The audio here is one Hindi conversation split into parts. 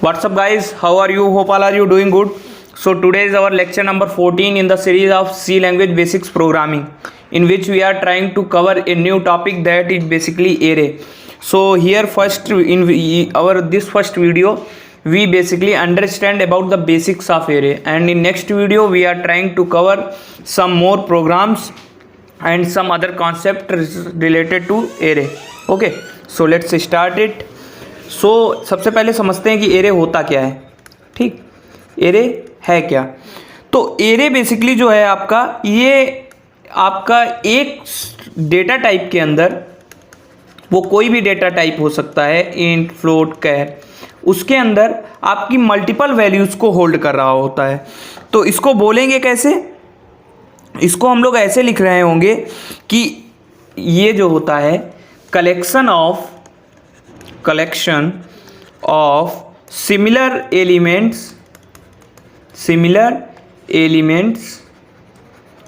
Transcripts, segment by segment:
What's up guys, how are you? Hope all are you doing good. So today is our lecture number 14 in the series of C language basics programming, in which we are trying to cover a new topic that is basically array. So here first in our this first video we basically understand about the basics of array, and in next video we are trying to cover some more programs and some other concept related to array. Okay, so let's start it. सो सबसे पहले समझते हैं कि एरे होता क्या है. ठीक, एरे है क्या? तो एरे बेसिकली जो है आपका, ये आपका एक डेटा टाइप के अंदर, वो कोई भी डेटा टाइप हो सकता है, इंट, फ्लोट, कैर, उसके अंदर आपकी मल्टीपल वैल्यूज़ को होल्ड कर रहा होता है. तो इसको बोलेंगे कैसे? इसको हम लोग ऐसे लिख रहे होंगे कि ये जो होता है कलेक्शन ऑफ सिमिलर एलिमेंट्स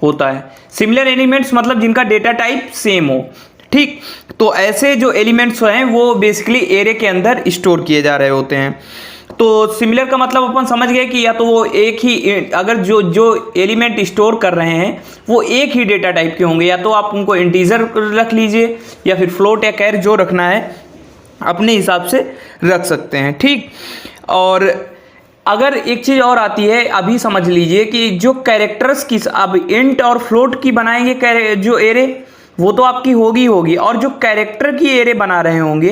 होता है. सिमिलर एलिमेंट्स मतलब जिनका डेटा टाइप सेम हो. ठीक, तो ऐसे जो एलिमेंट्स हैं वो बेसिकली एरे के अंदर स्टोर किए जा रहे होते हैं. तो सिमिलर का मतलब अपन समझ गए कि या तो वो एक ही, अगर जो एलिमेंट स्टोर कर रहे हैं वो एक ही डेटा टाइप के होंगे, या तो आप उनको इंटीजर रख लीजिए या फिर फ्लोट या कैर, जो रखना है अपने हिसाब से रख सकते हैं. ठीक, और अगर एक चीज़ और आती है, अभी समझ लीजिए कि जो कैरेक्टर्स की, अब इंट और फ्लोट की बनाएंगे जो एरे, वो तो आपकी होगी, और जो कैरेक्टर की एरे बना रहे होंगे,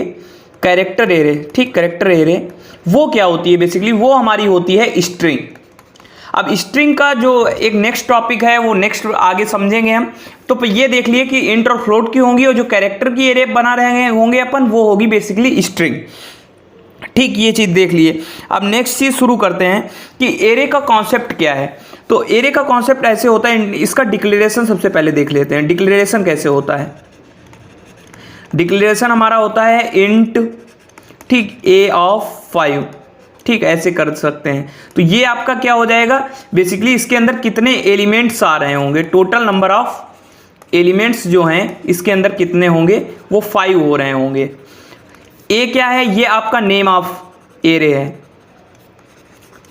कैरेक्टर एरे. ठीक, कैरेक्टर एरे वो क्या होती है बेसिकली? वो हमारी होती है स्ट्रिंग. अब स्ट्रिंग का जो एक नेक्स्ट टॉपिक है वो नेक्स्ट आगे समझेंगे हम. तो ये देख लिए कि इंट और फ्लोट की होंगी, और जो कैरेक्टर की एरे बना रहे होंगे अपन, वो होगी बेसिकली स्ट्रिंग. ठीक, ये चीज़ देख लिए. अब नेक्स्ट चीज़ शुरू करते हैं कि एरे का कॉन्सेप्ट क्या है. तो एरे का कॉन्सेप्ट ऐसे होता है, इसका डिक्लेरेशन सबसे पहले देख लेते हैं. डिक्लेरेशन कैसे होता है? डिक्लेरेशन हमारा होता है इंट, ठीक, ए ऑफ 5. ठीक, ऐसे कर सकते हैं. तो ये आपका क्या हो जाएगा बेसिकली? इसके अंदर कितने एलिमेंट्स आ रहे होंगे, टोटल नंबर ऑफ एलिमेंट्स जो हैं इसके अंदर कितने होंगे, वो 5 हो रहे होंगे. ए क्या है? ये आपका नेम ऑफ एरे है,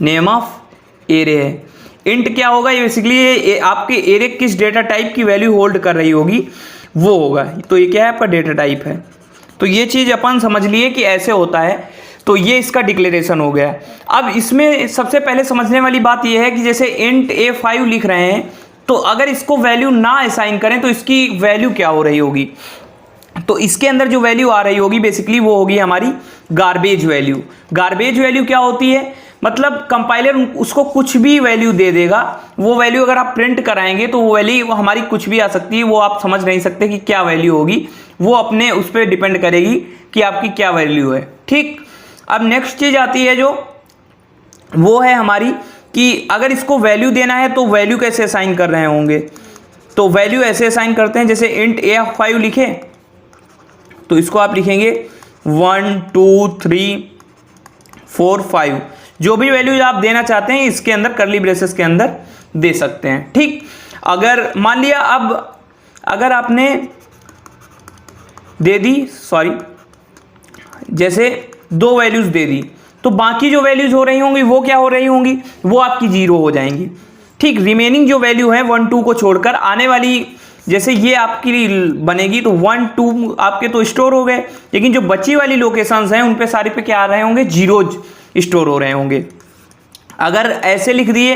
नेम ऑफ एरे है. इंट क्या होगा? ये बेसिकली आपके एरे किस डेटा टाइप की वैल्यू होल्ड कर रही होगी वो होगा. तो ये क्या है? आपका डेटा टाइप है. तो ये चीज़ अपन समझ लिए कि ऐसे होता है. तो ये इसका डिक्लेरेशन हो गया. अब इसमें सबसे पहले समझने वाली बात यह है कि जैसे इंट A5 लिख रहे हैं, तो अगर इसको वैल्यू ना असाइन करें तो इसकी वैल्यू क्या हो रही होगी? तो इसके अंदर जो वैल्यू आ रही होगी बेसिकली वो होगी हमारी गार्बेज वैल्यू. गार्बेज वैल्यू क्या होती है? मतलब कंपाइलर उसको कुछ भी वैल्यू दे देगा, वो वैल्यू अगर आप प्रिंट कराएंगे तो वो वैल्यू हमारी कुछ भी आ सकती है, वो आप समझ नहीं सकते कि क्या वैल्यू होगी. वो अपने उस पर डिपेंड करेगी कि आपकी क्या वैल्यू है. ठीक, अब नेक्स्ट चीज आती है जो वो है हमारी कि अगर इसको वैल्यू देना है तो वैल्यू कैसे असाइन कर रहे होंगे. तो वैल्यू ऐसे असाइन करते हैं, जैसे इंट A5 लिखे तो इसको आप लिखेंगे 1 2 3 4 5, जो भी वैल्यू आप देना चाहते हैं इसके अंदर कर्ली ब्रेसेस के अंदर दे सकते हैं. ठीक, अगर मान लिया अब अगर आपने दे दी, जैसे 2 वैल्यूज दे दी, तो बाकी जो वैल्यूज हो रही होंगी वो क्या हो रही होंगी? वो आपकी 0 हो जाएंगी. ठीक, रिमेनिंग जो वैल्यू है 1 2 को छोड़कर आने वाली, जैसे ये आपकी बनेगी तो 1 2 आपके तो स्टोर हो गए, लेकिन जो बची वाली लोकेशंस हैं उन पे सारे पे क्या आ रहे होंगे? 0 स्टोर हो रहे होंगे. अगर ऐसे लिख दिए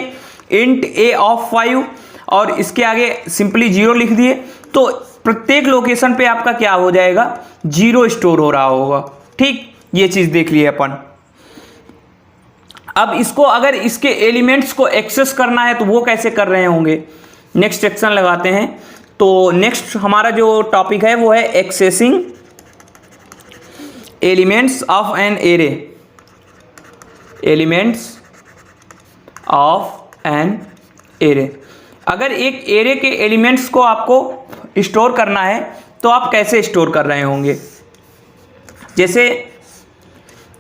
इंट A ऑफ 5 और इसके आगे सिंपली 0 लिख दिए, तो प्रत्येक लोकेशन पे आपका क्या हो जाएगा? 0 स्टोर हो रहा होगा. ठीक, ये चीज देख लिए अपन. अब इसको अगर इसके एलिमेंट्स को एक्सेस करना है तो वो कैसे कर रहे होंगे? नेक्स्ट सेक्शन लगाते हैं. तो नेक्स्ट हमारा जो टॉपिक है वो है accessing elements of an array. Elements of an array. अगर एक एरे के एलिमेंट्स को आपको स्टोर करना है तो आप कैसे स्टोर कर रहे होंगे? जैसे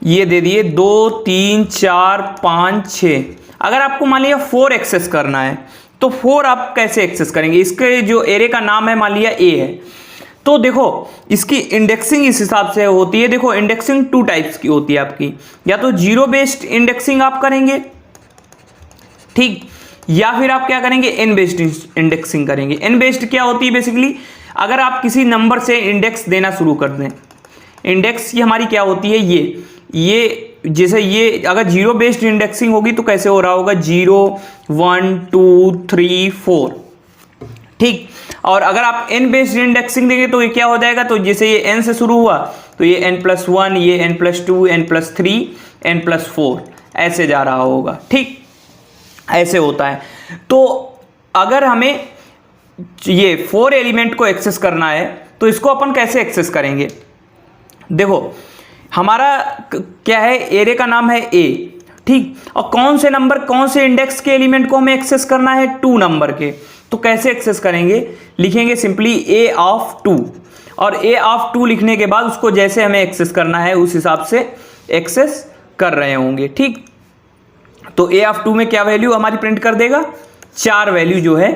ये दे दिए 2 3 4 5 6. अगर आपको मान लिया 4 एक्सेस करना है तो 4 आप कैसे एक्सेस करेंगे? इसके जो एरे का नाम है मान लिया A है, तो देखो इसकी इंडेक्सिंग इस हिसाब से होती है। देखो इंडेक्सिंग 2 टाइप्स की होती है आपकी, या तो जीरो बेस्ड इंडेक्सिंग आप करेंगे, ठीक, या फिर आप क्या करेंगे, एन बेस्ड इंडेक्सिंग करेंगे। एन बेस्ड क्या होती है, बेसिकली अगर आप किसी नंबर से इंडेक्स देना शुरू कर दें, इंडेक्स की हमारी क्या होती है, ये जैसे ये अगर जीरो बेस्ड इंडेक्सिंग होगी तो कैसे हो रहा होगा, 0 1 2 3 4, ठीक। और अगर आप एन बेस्ड इंडेक्सिंग देंगे तो ये क्या हो जाएगा, तो जैसे ये एन से शुरू हुआ तो ये n+1, ये n+2, n+3, n+4 ऐसे जा रहा होगा, ठीक, ऐसे होता है। तो अगर हमें ये 4 एलिमेंट को एक्सेस करना है तो इसको अपन कैसे एक्सेस करेंगे। देखो हमारा क्या है, एरे का नाम है ए, ठीक, और कौन से नंबर, कौन से इंडेक्स के एलिमेंट को हमें एक्सेस करना है, 2 नंबर के। तो कैसे एक्सेस करेंगे, लिखेंगे सिंपली a ऑफ 2, और a ऑफ 2 लिखने के बाद उसको जैसे हमें एक्सेस करना है उस हिसाब से एक्सेस कर रहे होंगे, ठीक। तो a ऑफ 2 में क्या वैल्यू हमारी प्रिंट कर देगा, 4 वैल्यू जो है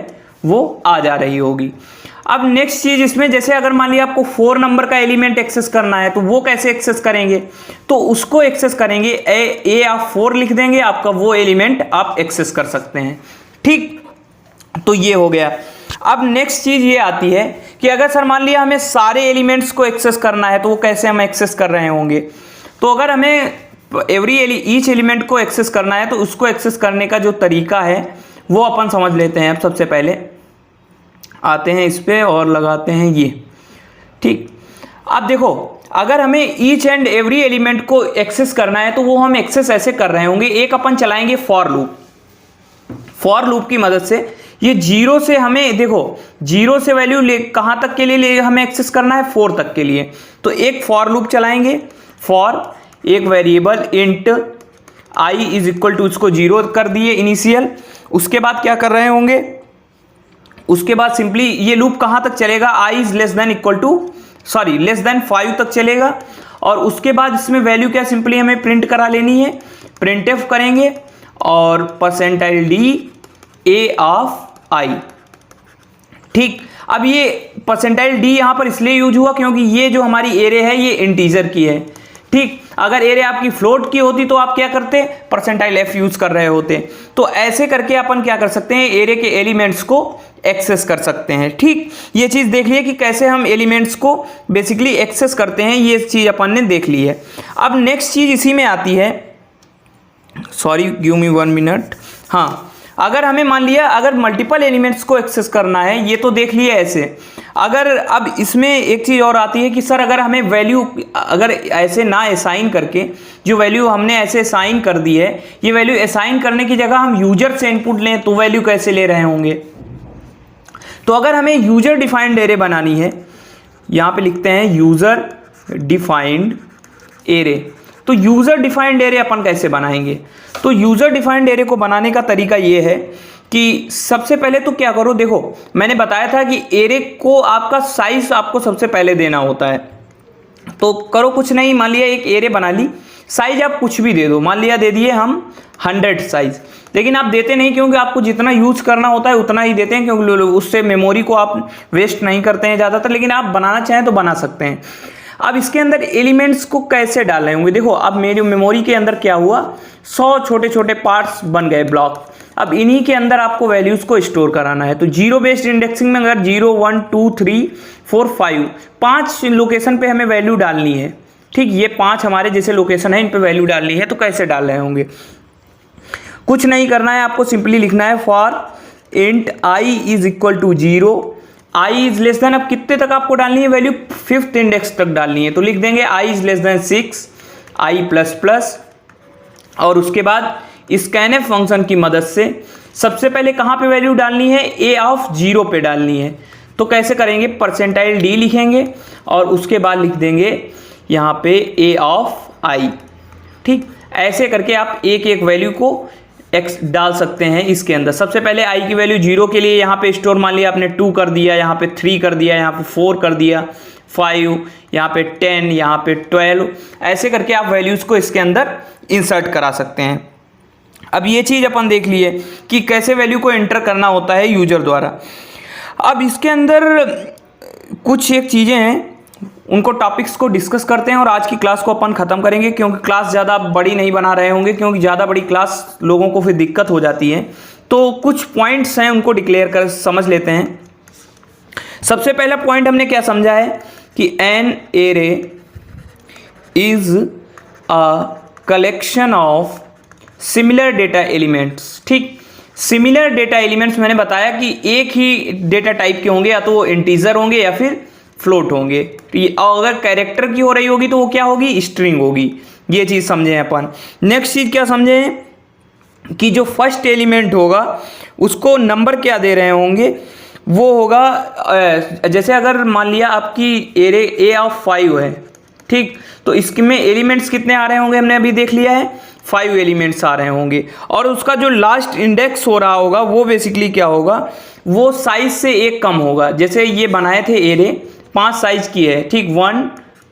वो आ जा रही होगी। अब नेक्स्ट चीज इसमें, जैसे अगर मान लिया आपको 4 नंबर का एलिमेंट एक्सेस करना है तो वो कैसे एक्सेस करेंगे, तो उसको एक्सेस करेंगे a ऑफ 4 लिख देंगे, आपका वो एलिमेंट आप एक्सेस कर सकते हैं, ठीक। तो ये हो गया। अब नेक्स्ट चीज ये आती है कि अगर सर मान लिया हमें सारे एलिमेंट्स को एक्सेस करना है तो वो कैसे हम एक्सेस कर रहे होंगे। तो अगर हमें ईच एलिमेंट को एक्सेस करना है तो उसको एक्सेस करने का जो तरीका है वो अपन समझ लेते हैं। अब सबसे पहले आते हैं इस पे और लगाते हैं ये, ठीक। अब देखो अगर हमें ईच एंड एवरी एलिमेंट को एक्सेस करना है तो वो हम एक्सेस ऐसे कर रहे होंगे। एक अपन चलाएंगे फॉर लूप, फॉर लूप की मदद से ये 0 से हमें, देखो 0 से वैल्यू ले कहाँ तक के लिए हमें एक्सेस करना है, 4 तक के लिए। तो एक फॉर लूप चलाएंगे, फॉर एक variable int i is equal to, इसको 0 कर दिए इनिशियल। उसके बाद क्या कर रहे होंगे, उसके बाद सिंपली ये लूप कहाँ तक चलेगा, i is less than equal to, sorry less than 5 तक चलेगा। और उसके बाद इसमें वैल्यू क्या सिंपली हमें प्रिंट करा लेनी है, प्रिंटफ करेंगे और percentile d a of i, ठीक। अब ये परसेंटाइल d यहां पर इसलिए यूज हुआ क्योंकि ये जो हमारी एरे है ये इंटीजर की है, ठीक। अगर एरे आपकी फ्लोट की होती तो आप क्या करते, परसेंटाइल f यूज कर रहे होते। तो ऐसे करके अपन क्या कर सकते हैं, एरे के एलिमेंट्स को एक्सेस कर सकते हैं, ठीक। ये चीज देख लिए कि कैसे हम एलिमेंट्स को बेसिकली एक्सेस करते हैं, ये चीज अपन ने देख ली है। अब नेक्स्ट चीज इसी में आती है, सॉरी गिव मी 1 मिनट। हाँ, अगर हमें मान लिया अगर मल्टीपल एलिमेंट्स को एक्सेस करना है, ये तो देख लिया ऐसे। अगर अब इसमें एक चीज़ और आती है कि सर अगर हमें वैल्यू अगर ऐसे ना असाइन करके, जो वैल्यू हमने ऐसे असाइन कर दी है, ये वैल्यू असाइन करने की जगह हम यूजर से इनपुट लें तो वैल्यू कैसे ले रहे होंगे। तो अगर हमें यूजर डिफाइंड एरे बनानी है, यहाँ पे लिखते हैं यूजर डिफाइंड एरे। तो यूजर डिफाइंड एरे अपन कैसे बनाएंगे, तो यूजर डिफाइंड एरे को बनाने का तरीका ये है कि सबसे पहले तो क्या करो, देखो मैंने बताया था कि एरे को आपका साइज आपको सबसे पहले देना होता है। तो करो कुछ नहीं, मान लिया एक एरे बना ली, साइज आप कुछ भी दे दो, मान लिया दे दिए हम 100 साइज, लेकिन आप देते नहीं क्योंकि आपको जितना यूज करना होता है उतना ही देते हैं, क्योंकि उससे मेमोरी को आप वेस्ट नहीं करते हैं ज़्यादातर, लेकिन आप बनाना चाहें तो बना सकते हैं। अब इसके अंदर एलिमेंट्स को कैसे डाल रहे होंगे, देखो अब मेरी मेमोरी के अंदर क्या हुआ, 100 छोटे छोटे पार्ट्स बन गए, ब्लॉक। अब इन्हीं के अंदर आपको वैल्यूज को स्टोर कराना है। तो जीरो बेस्ड इंडेक्सिंग में अगर 0 1 2 3 4 5 5 लोकेशन पे हमें वैल्यू डालनी है, ठीक। ये 5 हमारे जैसे लोकेशन है, इन पे वैल्यू डालनी है। तो कैसे डाल रहे होंगे, कुछ नहीं करना है, आपको सिंपली लिखना है for int i is equal to 0, i is less than, अब कितने तक आपको डालनी है वैल्यू, 5th इंडेक्स तक डालनी है। तो लिख देंगे i is less then 6, i plus plus, और उसके बाद स्कैनफ फंक्शन की मदद से सबसे पहले कहाँ पे वैल्यू डालनी है, a ऑफ 0 पे डालनी है। तो कैसे करेंगे, परसेंटाइल d लिखेंगे और उसके बाद लिख देंगे यहाँ पे a ऑफ i, ठीक। ऐसे करके आप एक एक वैल्यू को x डाल सकते हैं इसके अंदर। सबसे पहले i की वैल्यू 0 के लिए यहाँ पे स्टोर, मान लिया आपने 2 कर दिया, यहाँ पे 3 कर दिया, यहाँ पे 4 कर दिया, 5, यहाँ पे 10, यहाँ पे 12, ऐसे करके आप वैल्यूज़ को इसके अंदर इंसर्ट करा सकते हैं। अब ये चीज़ अपन देख लिए कि कैसे वैल्यू को एंटर करना होता है यूजर द्वारा। अब इसके अंदर कुछ एक चीज़ें हैं उनको टॉपिक्स को डिस्कस करते हैं और आज की क्लास को अपन ख़त्म करेंगे, क्योंकि क्लास ज़्यादा बड़ी नहीं बना रहे होंगे, क्योंकि ज़्यादा बड़ी क्लास लोगों को फिर दिक्कत हो जाती है। तो कुछ पॉइंट्स हैं उनको डिक्लेयर कर समझ लेते हैं। सबसे पहला पॉइंट हमने क्या समझा है कि an array is a collection of similar data elements. ठीक, सिमिलर डेटा एलिमेंट्स मैंने बताया कि एक ही डेटा टाइप के होंगे, या तो वो इंटीजर होंगे या फिर फ्लोट होंगे। और अगर कैरेक्टर की हो रही होगी तो वो क्या होगी, स्ट्रिंग होगी। ये चीज़ समझे अपन। नेक्स्ट चीज़ क्या समझे कि जो फर्स्ट एलिमेंट होगा उसको नंबर क्या दे रहे होंगे, वो होगा जैसे अगर मान लिया आपकी एरे ए ऑफ 5 है, ठीक, तो इसमें एलिमेंट्स कितने आ रहे होंगे हमने अभी देख लिया है, 5 एलिमेंट्स आ रहे होंगे। और उसका जो लास्ट इंडेक्स हो रहा होगा वो बेसिकली क्या होगा, वो साइज से एक कम होगा। जैसे ये बनाए थे एरे 5 साइज की है, ठीक, 1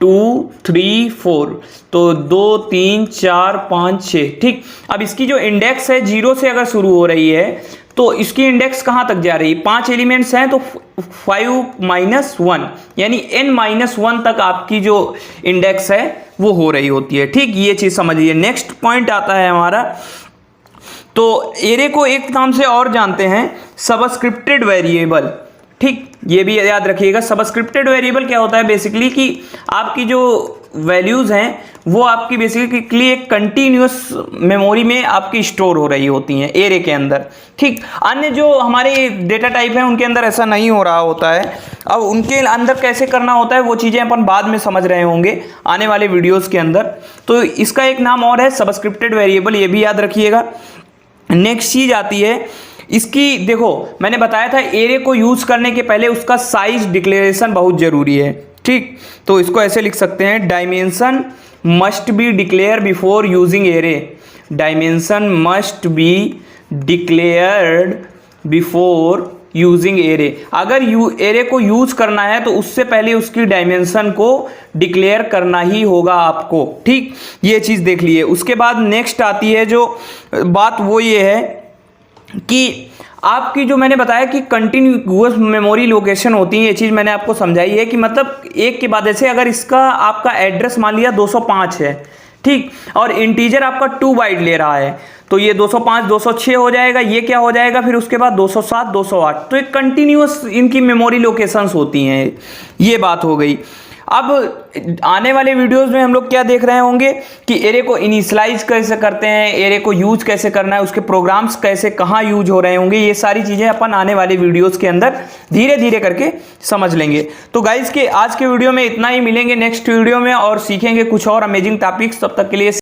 2 3 4, तो 2 3 4 5 6, ठीक। अब इसकी जो इंडेक्स है 0 से अगर शुरू हो रही है तो इसकी इंडेक्स कहाँ तक जा रही है, 5 एलिमेंट्स हैं तो 5 - 1 यानी n-1 तक आपकी जो इंडेक्स है वो हो रही होती है। ठीक, ये चीज़ समझिए। नेक्स्ट पॉइंट आता है हमारा, तो एरे को एक नाम से और जानते हैं, सबस्क्रिप्टेड वेरिएबल। ठीक, ये भी याद रखिएगा। सबस्क्रिप्टेड वेरिएबल क्या होता है बेसिकली कि आपकी जो वैल्यूज़ हैं वो आपकी बेसिकली एक कंटिन्यूस मेमोरी में आपकी स्टोर हो रही होती हैं एरे के अंदर। ठीक, अन्य जो हमारे डेटा टाइप हैं उनके अंदर ऐसा नहीं हो रहा होता है। अब उनके अंदर कैसे करना होता है वो चीज़ें अपन बाद में समझ रहे होंगे आने वाले वीडियोज़ के अंदर। तो इसका एक नाम और है सबस्क्रिप्टेड वेरिएबल, ये भी याद रखिएगा। नेक्स्ट चीज़ आती है इसकी, देखो मैंने बताया था एरे को यूज़ करने के पहले उसका साइज डिक्लेरेशन बहुत ज़रूरी है। ठीक, तो इसको ऐसे लिख सकते हैं, dimension must be declare before using array. Dimension must be declared before using array. अगर एरे को यूज़ करना है तो उससे पहले उसकी डायमेंशन को डिक्लेयर करना ही होगा आपको। ठीक, ये चीज़ देख लिए। उसके बाद नेक्स्ट आती है जो बात, वो ये है कि आपकी जो मैंने बताया कि कंटिन्यूअस मेमोरी लोकेशन होती है, ये चीज़ मैंने आपको समझाई है कि मतलब एक के बाद, जैसे अगर इसका आपका एड्रेस मान लिया 205 है, ठीक, और इंटीजर आपका 2 बाइट ले रहा है, तो ये 205 206 हो जाएगा, ये क्या हो जाएगा फिर उसके बाद 207 208। तो एक कंटिन्यूअस इनकी मेमोरी लोकेशंस होती हैं, ये बात हो गई। अब आने वाले वीडियोस में हम लोग क्या देख रहे होंगे कि एरे को इनिशियलाइज कैसे करते हैं, एरे को यूज कैसे करना है, उसके प्रोग्राम्स कैसे कहाँ यूज हो रहे होंगे, ये सारी चीज़ें अपन आने वाले वीडियोस के अंदर धीरे धीरे करके समझ लेंगे। तो गाइज के आज के वीडियो में इतना ही, मिलेंगे नेक्स्ट वीडियो में और सीखेंगे कुछ और अमेजिंग टॉपिक्स। तब तक के लिए